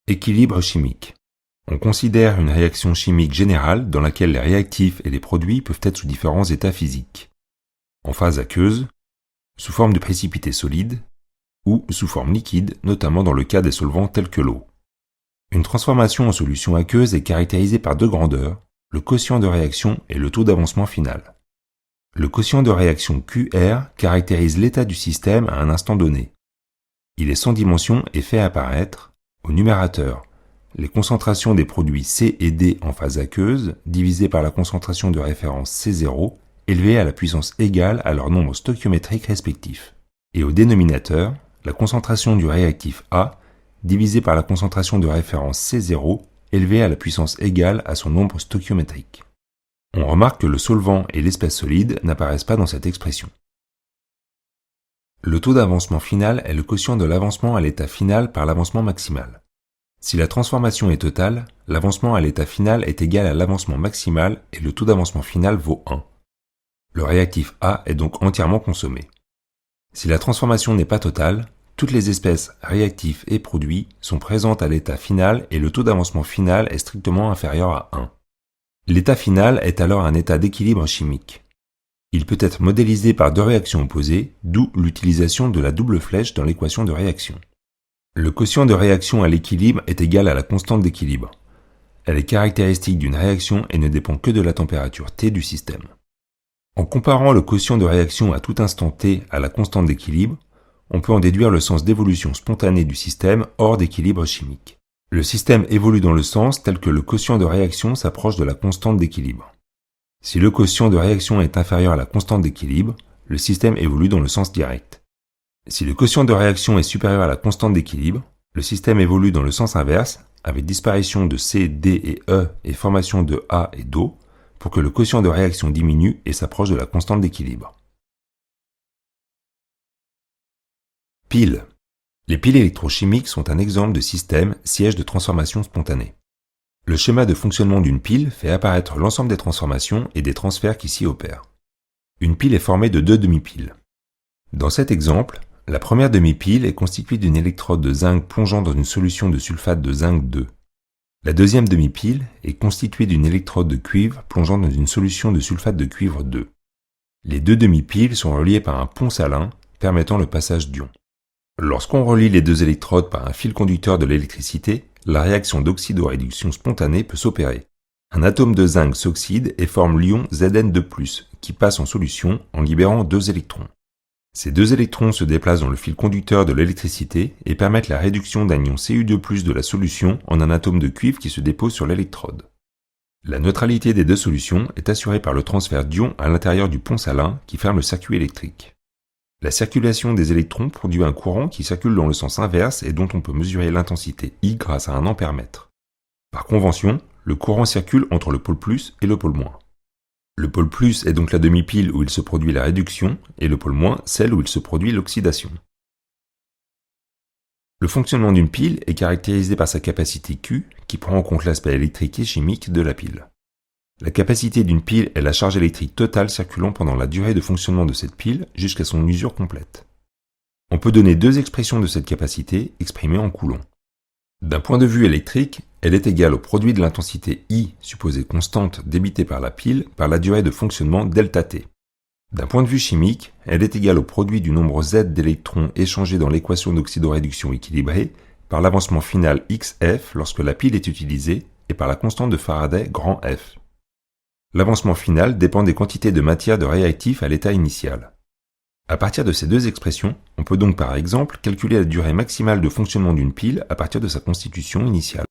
Équilibre chimique. On considère une réaction chimique générale dans laquelle les réactifs et les produits peuvent être sous différents états physiques. En phase aqueuse, sous forme de précipité solide, ou sous forme liquide, notamment dans le cas des solvants tels que l'eau. Une transformation en solution aqueuse est caractérisée par deux grandeurs, le quotient de réaction et le taux d'avancement final. Le quotient de réaction QR caractérise l'état du système à un instant donné. Il est sans dimension et fait apparaître, au numérateur, les concentrations des produits C et D en phase aqueuse divisées par la concentration de référence C0 élevée à la puissance égale à leur nombre stoichiométrique respectif. Et au dénominateur, la concentration du réactif A divisée par la concentration de référence C0 élevée à la puissance égale à son nombre stoichiométrique. On remarque que le solvant et l'espèce solide n'apparaissent pas dans cette expression. Le taux d'avancement final est le quotient de l'avancement à l'état final par l'avancement maximal. Si la transformation est totale, l'avancement à l'état final est égal à l'avancement maximal et le taux d'avancement final vaut 1. Le réactif A est donc entièrement consommé. Si la transformation n'est pas totale, toutes les espèces, réactifs et produits sont présentes à l'état final et le taux d'avancement final est strictement inférieur à 1. L'état final est alors un état d'équilibre chimique. Il peut être modélisé par deux réactions opposées, d'où l'utilisation de la double flèche dans l'équation de réaction. Le quotient de réaction à l'équilibre est égal à la constante d'équilibre. Elle est caractéristique d'une réaction et ne dépend que de la température T du système. En comparant le quotient de réaction à tout instant T à la constante d'équilibre, on peut en déduire le sens d'évolution spontanée du système hors d'équilibre chimique. Le système évolue dans le sens tel que le quotient de réaction s'approche de la constante d'équilibre. Si le quotient de réaction est inférieur à la constante d'équilibre, le système évolue dans le sens direct. Si le quotient de réaction est supérieur à la constante d'équilibre, le système évolue dans le sens inverse, avec disparition de C, D et E et formation de A et d'O, pour que le quotient de réaction diminue et s'approche de la constante d'équilibre. Piles. Les piles électrochimiques sont un exemple de système siège de transformation spontanée. Le schéma de fonctionnement d'une pile fait apparaître l'ensemble des transformations et des transferts qui s'y opèrent. Une pile est formée de deux demi-piles. Dans cet exemple, la première demi-pile est constituée d'une électrode de zinc plongeant dans une solution de sulfate de zinc 2. La deuxième demi-pile est constituée d'une électrode de cuivre plongeant dans une solution de sulfate de cuivre 2. Les deux demi-piles sont reliées par un pont salin permettant le passage d'ions. Lorsqu'on relie les deux électrodes par un fil conducteur de l'électricité, la réaction d'oxydoréduction spontanée peut s'opérer. Un atome de zinc s'oxyde et forme l'ion Zn2+, qui passe en solution en libérant deux électrons. Ces deux électrons se déplacent dans le fil conducteur de l'électricité et permettent la réduction d'un ion Cu2+ de la solution en un atome de cuivre qui se dépose sur l'électrode. La neutralité des deux solutions est assurée par le transfert d'ions à l'intérieur du pont salin qui ferme le circuit électrique. La circulation des électrons produit un courant qui circule dans le sens inverse et dont on peut mesurer l'intensité I grâce à un ampèremètre. Par convention, le courant circule entre le pôle plus et le pôle moins. Le pôle plus est donc la demi-pile où il se produit la réduction et le pôle moins celle où il se produit l'oxydation. Le fonctionnement d'une pile est caractérisé par sa capacité Q qui prend en compte l'aspect électrique et chimique de la pile. La capacité d'une pile est la charge électrique totale circulant pendant la durée de fonctionnement de cette pile jusqu'à son usure complète. On peut donner deux expressions de cette capacité exprimées en coulombs. D'un point de vue électrique, elle est égale au produit de l'intensité I, supposée constante débitée par la pile, par la durée de fonctionnement ΔT. D'un point de vue chimique, elle est égale au produit du nombre Z d'électrons échangés dans l'équation d'oxydoréduction équilibrée, par l'avancement final XF lorsque la pile est utilisée, et par la constante de Faraday grand F. L'avancement final dépend des quantités de matière de réactif à l'état initial. À partir de ces deux expressions, on peut donc par exemple calculer la durée maximale de fonctionnement d'une pile à partir de sa constitution initiale.